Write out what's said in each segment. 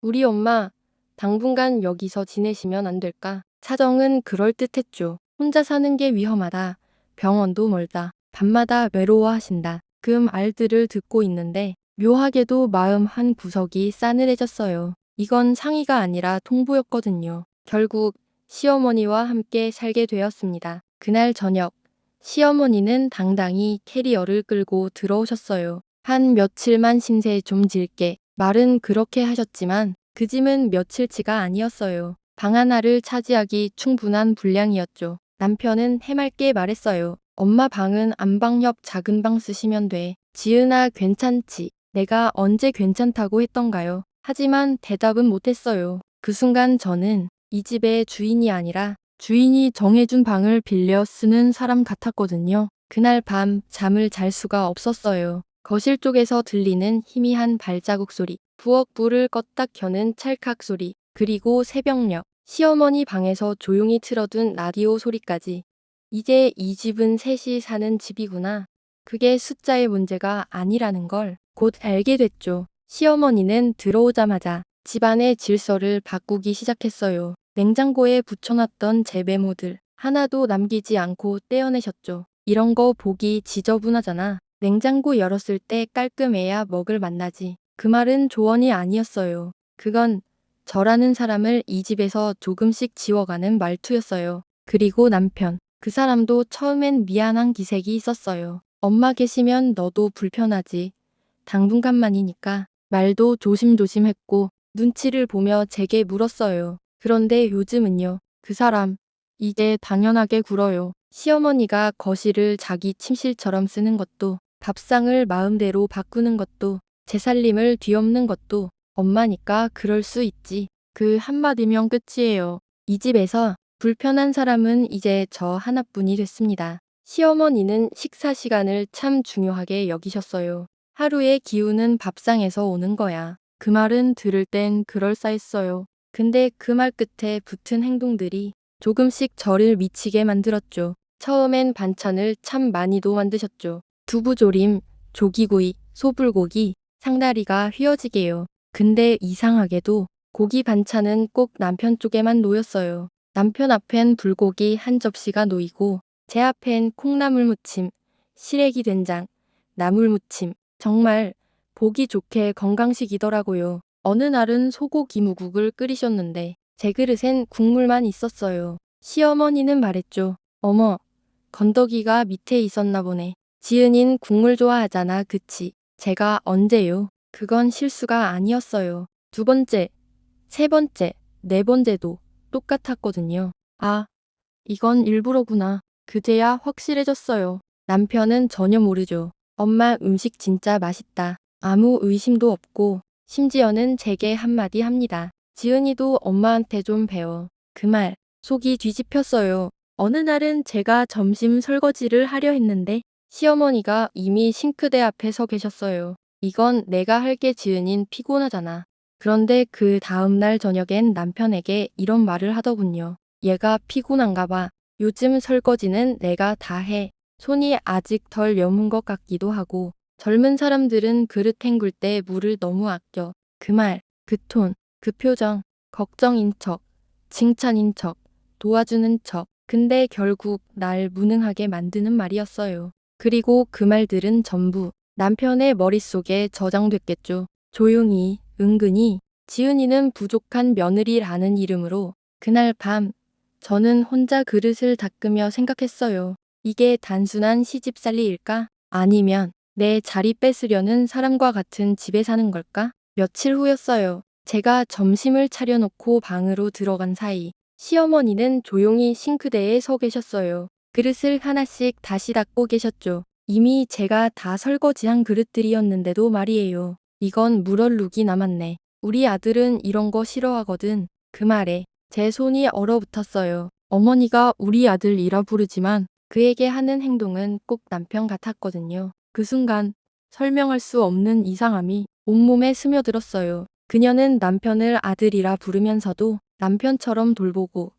우리 엄마, 당분간 여기서 지내시면 안 될까? 사정은 그럴듯했죠. 혼자 사는 게 위험하다. 병원도 멀다. 밤마다 외로워하신다. 그 말들을 듣고 있는데 묘하게도 마음 한 구석이 싸늘해졌어요. 이건 상의가 아니라 통보였거든요. 결국 시어머니와 함께 살게 되었습니다. 그날 저녁, 시어머니는 당당히 캐리어를 끌고 들어오셨어요. 한 며칠만 신세 좀 질게. 말은 그렇게 하셨지만 그 짐은 며칠치가 아니었어요. 방 하나를 차지하기 충분한 분량이었죠. 남편은 해맑게 말했어요. 엄마 방은 안방 옆 작은 방 쓰시면 돼. 지은아 괜찮지? 내가 언제 괜찮다고 했던가요? 하지만 대답은 못했어요. 그 순간 저는 이 집의 주인이 아니라 주인이 정해준 방을 빌려 쓰는 사람 같았거든요. 그날 밤 잠을 잘 수가 없었어요. 거실 쪽에서 들리는 희미한 발자국 소리, 부엌 불을 껐다 켜는 찰칵 소리, 그리고 새벽녘 시어머니 방에서 조용히 틀어둔 라디오 소리까지. 이제 이 집은 셋이 사는 집이구나. 그게 숫자의 문제가 아니라는 걸 곧 알게 됐죠. 시어머니는 들어오자마자 집안의 질서를 바꾸기 시작했어요. 냉장고에 붙여놨던 제 메모들 하나도 남기지 않고 떼어내셨죠. 이런 거 보기 지저분하잖아. 냉장고 열었을 때 깔끔해야 먹을 맛나지. 그 말은 조언이 아니었어요. 그건 저라는 사람을 이 집에서 조금씩 지워가는 말투였어요. 그리고 남편. 그 사람도 처음엔 미안한 기색이 있었어요. 엄마 계시면 너도 불편하지. 당분간만이니까. 말도 조심조심했고 눈치를 보며 제게 물었어요. 그런데 요즘은요. 그 사람 이제 당연하게 굴어요. 시어머니가 거실을 자기 침실처럼 쓰는 것도, 밥상을 마음대로 바꾸는 것도, 제 살림을 뒤엎는 것도 엄마니까 그럴 수 있지. 그 한마디면 끝이에요. 이 집에서 불편한 사람은 이제 저 하나뿐이 됐습니다. 시어머니는 식사 시간을 참 중요하게 여기셨어요. 하루의 기운은 밥상에서 오는 거야. 그 말은 들을 땐 그럴싸했어요. 근데 그 말 끝에 붙은 행동들이 조금씩 저를 미치게 만들었죠. 처음엔 반찬을 참 많이도 만드셨죠. 두부조림, 조기구이, 소불고기, 상다리가 휘어지게요. 근데 이상하게도 고기 반찬은 꼭 남편 쪽에만 놓였어요. 남편 앞엔 불고기 한 접시가 놓이고 제 앞엔 콩나물 무침, 시래기 된장, 나물무침. 정말 보기 좋게 건강식이더라고요. 어느 날은 소고기 무국을 끓이셨는데 제 그릇엔 국물만 있었어요. 시어머니는 말했죠. 어머, 건더기가 밑에 있었나 보네. 지은인 국물 좋아하잖아, 그치? 제가 언제요? 그건 실수가 아니었어요. 두 번째, 세 번째, 네 번째도 똑같았거든요. 아, 이건 일부러구나. 그제야 확실해졌어요. 남편은 전혀 모르죠. 엄마 음식 진짜 맛있다. 아무 의심도 없고 심지어는 제게 한마디 합니다. 지은이도 엄마한테 좀 배워. 그 말, 속이 뒤집혔어요. 어느 날은 제가 점심 설거지를 하려 했는데 시어머니가 이미 싱크대 앞에 서 계셨어요. 이건 내가 할게 지은인 피곤하잖아. 그런데 그 다음날 저녁엔 남편에게 이런 말을 하더군요. 얘가 피곤한가 봐. 요즘 설거지는 내가 다 해. 손이 아직 덜 여문 것 같기도 하고 젊은 사람들은 그릇 헹굴 때 물을 너무 아껴. 그 말, 그 톤, 그 표정, 걱정인 척, 칭찬인 척, 도와주는 척. 근데 결국 날 무능하게 만드는 말이었어요. 그리고 그 말들은 전부 남편의 머릿속에 저장됐겠죠. 조용히, 은근히 지은이는 부족한 며느리라는 이름으로 그날 밤 저는 혼자 그릇을 닦으며 생각했어요. 이게 단순한 시집살이일까? 아니면 내 자리 뺏으려는 사람과 같은 집에 사는 걸까? 며칠 후였어요. 제가 점심을 차려놓고 방으로 들어간 사이 시어머니는 조용히 싱크대에 서 계셨어요. 그릇을 하나씩 다시 닦고 계셨죠. 이미 제가 다 설거지한 그릇들이었는데도 말이에요. 이건 물 얼룩이 남았네. 우리 아들은 이런 거 싫어하거든. 그 말에 제 손이 얼어붙었어요. 어머니가 우리 아들이라 부르지만 그에게 하는 행동은 꼭 남편 같았거든요. 그 순간 설명할 수 없는 이상함이 온몸에 스며들었어요. 그녀는 남편을 아들이라 부르면서도 남편처럼 돌보고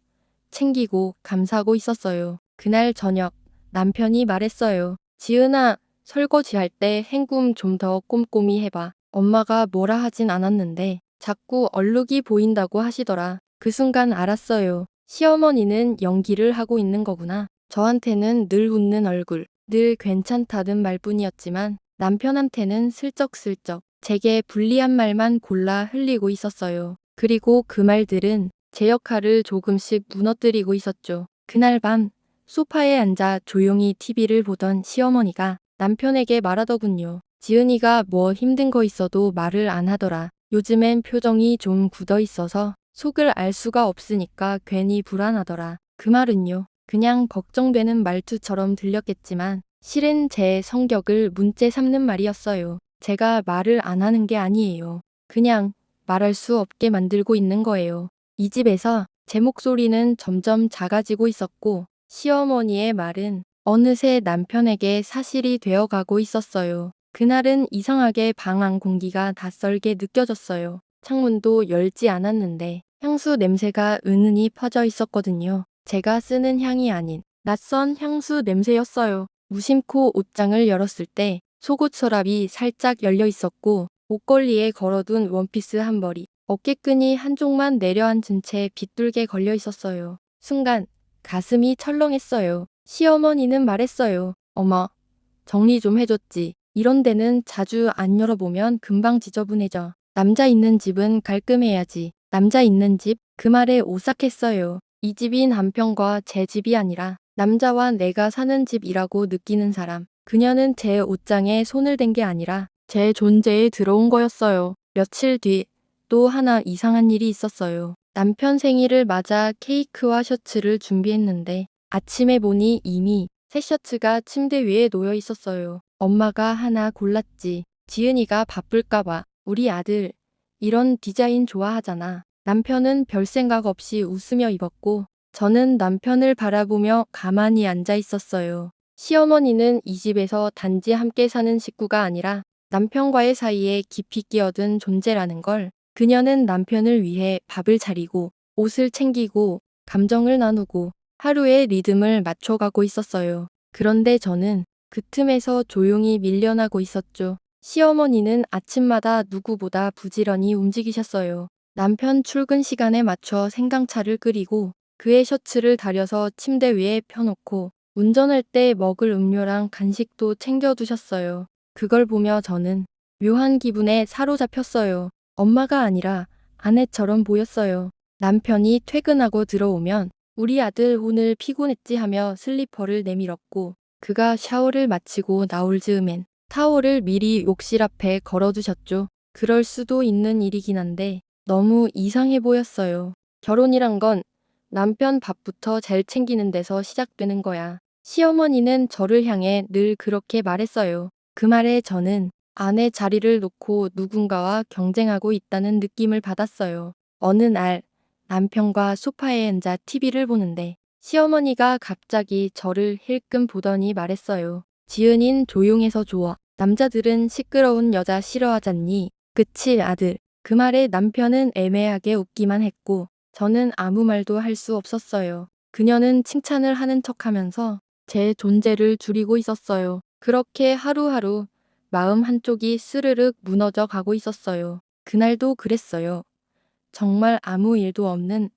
챙기고 감싸고 있었어요. 그날 저녁 남편이 말했어요. 지은아, 설거지할 때 헹굼 좀 더 꼼꼼히 해봐. 엄마가 뭐라 하진 않았는데 자꾸 얼룩이 보인다고 하시더라. 그 순간 알았어요. 시어머니는 연기를 하고 있는 거구나. 저한테는 늘 웃는 얼굴, 늘 괜찮다는 말뿐이었지만 남편한테는 슬쩍슬쩍 제게 불리한 말만 골라 흘리고 있었어요. 그리고 그 말들은 제 역할을 조금씩 무너뜨리고 있었죠. 그날 밤 소파에 앉아 조용히 TV를 보던 시어머니가 남편에게 말하더군요. 지은이가 뭐 힘든 거 있어도 말을 안 하더라. 요즘엔 표정이 좀 굳어 있어서 속을 알 수가 없으니까 괜히 불안하더라. 그 말은요. 그냥 걱정되는 말투처럼 들렸겠지만 실은 제 성격을 문제 삼는 말이었어요. 제가 말을 안 하는 게 아니에요. 그냥 말할 수 없게 만들고 있는 거예요. 이 집에서 제 목소리는 점점 작아지고 있었고 시어머니의 말은 어느새 남편에게 사실이 되어가고 있었어요. 그날은 이상하게 방 안 공기가 낯설게 느껴졌어요. 창문도 열지 않았는데 향수 냄새가 은은히 퍼져 있었거든요. 제가 쓰는 향이 아닌 낯선 향수 냄새였어요. 무심코 옷장을 열었을 때 속옷 서랍이 살짝 열려 있었고 옷걸이에 걸어둔 원피스 한 벌이 어깨끈이 한쪽만 내려앉은 채 빗둘게 걸려 있었어요. 순간 가슴이 철렁했어요. 시어머니는 말했어요. 어머, 정리 좀 해줬지. 이런 데는 자주 안 열어보면 금방 지저분해져. 남자 있는 집은 깔끔해야지. 남자 있는 집? 그 말에 오싹했어요. 이 집이 남편과 제 집이 아니라 남자와 내가 사는 집이라고 느끼는 사람. 그녀는 제 옷장에 손을 댄 게 아니라 제 존재에 들어온 거였어요. 며칠 뒤 또 하나 이상한 일이 있었어요. 남편 생일을 맞아 케이크와 셔츠를 준비했는데 아침에 보니 이미 새 셔츠가 침대 위에 놓여 있었어요. 엄마가 하나 골랐지. 지은이가 바쁠까봐. 우리 아들 이런 디자인 좋아하잖아. 남편은 별 생각 없이 웃으며 입었고 저는 남편을 바라보며 가만히 앉아 있었어요. 시어머니는 이 집에서 단지 함께 사는 식구가 아니라 남편과의 사이에 깊이 끼어든 존재라는 걸 그녀는 남편을 위해 밥을 차리고 옷을 챙기고 감정을 나누고 하루의 리듬을 맞춰가고 있었어요. 그런데 저는 그 틈에서 조용히 밀려나고 있었죠. 시어머니는 아침마다 누구보다 부지런히 움직이셨어요. 남편 출근 시간에 맞춰 생강차를 끓이고 그의 셔츠를 다려서 침대 위에 펴놓고 운전할 때 먹을 음료랑 간식도 챙겨두셨어요. 그걸 보며 저는 묘한 기분에 사로잡혔어요. 엄마가 아니라 아내처럼 보였어요. 남편이 퇴근하고 들어오면 우리 아들 오늘 피곤했지 하며 슬리퍼를 내밀었고 그가 샤워를 마치고 나올 즈음엔 타월을 미리 욕실 앞에 걸어두셨죠. 그럴 수도 있는 일이긴 한데 너무 이상해 보였어요. 결혼이란 건 남편 밥부터 잘 챙기는 데서 시작되는 거야. 시어머니는 저를 향해 늘 그렇게 말했어요. 그 말에 저는 아내 자리를 놓고 누군가와 경쟁하고 있다는 느낌을 받았어요. 어느 날 남편과 소파에 앉아 TV를 보는데 시어머니가 갑자기 저를 힐끔 보더니 말했어요. 지은인 조용해서 좋아. 남자들은 시끄러운 여자 싫어하잖니. 그치 아들. 그 말에 남편은 애매하게 웃기만 했고 저는 아무 말도 할 수 없었어요. 그녀는 칭찬을 하는 척하면서 제 존재를 줄이고 있었어요. 그렇게 하루하루 마음 한쪽이 스르륵 무너져 가고 있었어요. 그날도 그랬어요. 정말 아무 일도 없는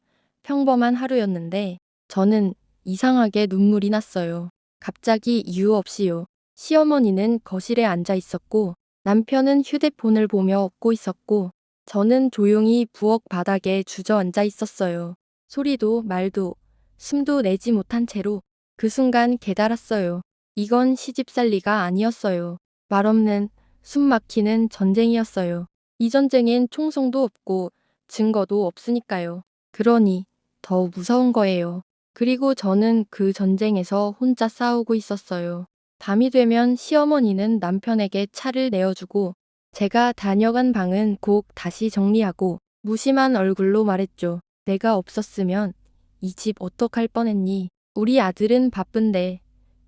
평범한 하루였는데 저는 이상하게 눈물이 났어요. 갑자기 이유 없이요. 시어머니는 거실에 앉아 있었고 남편은 휴대폰을 보며 웃고 있었고 저는 조용히 부엌 바닥에 주저앉아 있었어요. 소리도 말도 숨도 내지 못한 채로 그 순간 깨달았어요. 이건 시집살리가 아니었어요. 말없는 숨 막히는 전쟁이었어요. 이 전쟁엔 총성도 없고 증거도 없으니까요. 그러니 더 무서운 거예요. 그리고 저는 그 전쟁에서 혼자 싸우고 있었어요. 밤이 되면 시어머니는 남편에게 차를 내어주고 제가 다녀간 방은 꼭 다시 정리하고 무심한 얼굴로 말했죠. 내가 없었으면 이 집 어떡할 뻔했니? 우리 아들은 바쁜데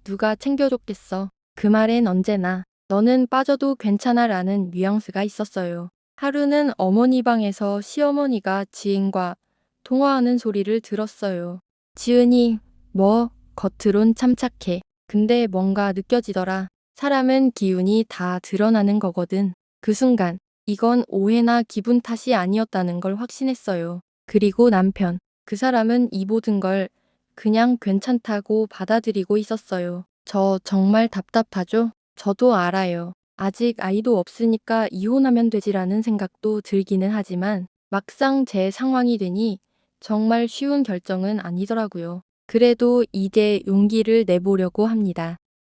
누가 챙겨줬겠어. 그 말엔 언제나 너는 빠져도 괜찮아 라는 뉘앙스가 있었어요. 하루는 어머니 방에서 시어머니가 지은과 통화하는 소리를 들었어요. 지은이, 뭐, 겉으론 참 착해. 근데 뭔가 느껴지더라. 사람은 기운이 다 드러나는 거거든. 그 순간 이건 오해나 기분 탓이 아니었다는 걸 확신했어요. 그리고 남편, 그 사람은 이 모든 걸 그냥 괜찮다고 받아들이고 있었어요. 저 정말 답답하죠? 저도 알아요. 아직 아이도 없으니까 이혼하면 되지라는 생각도 들기는 하지만 막상 제 상황이 되니 정말 쉬운 결정은 아니더라고요. 그래도 이제 용기를 내보려고 합니다.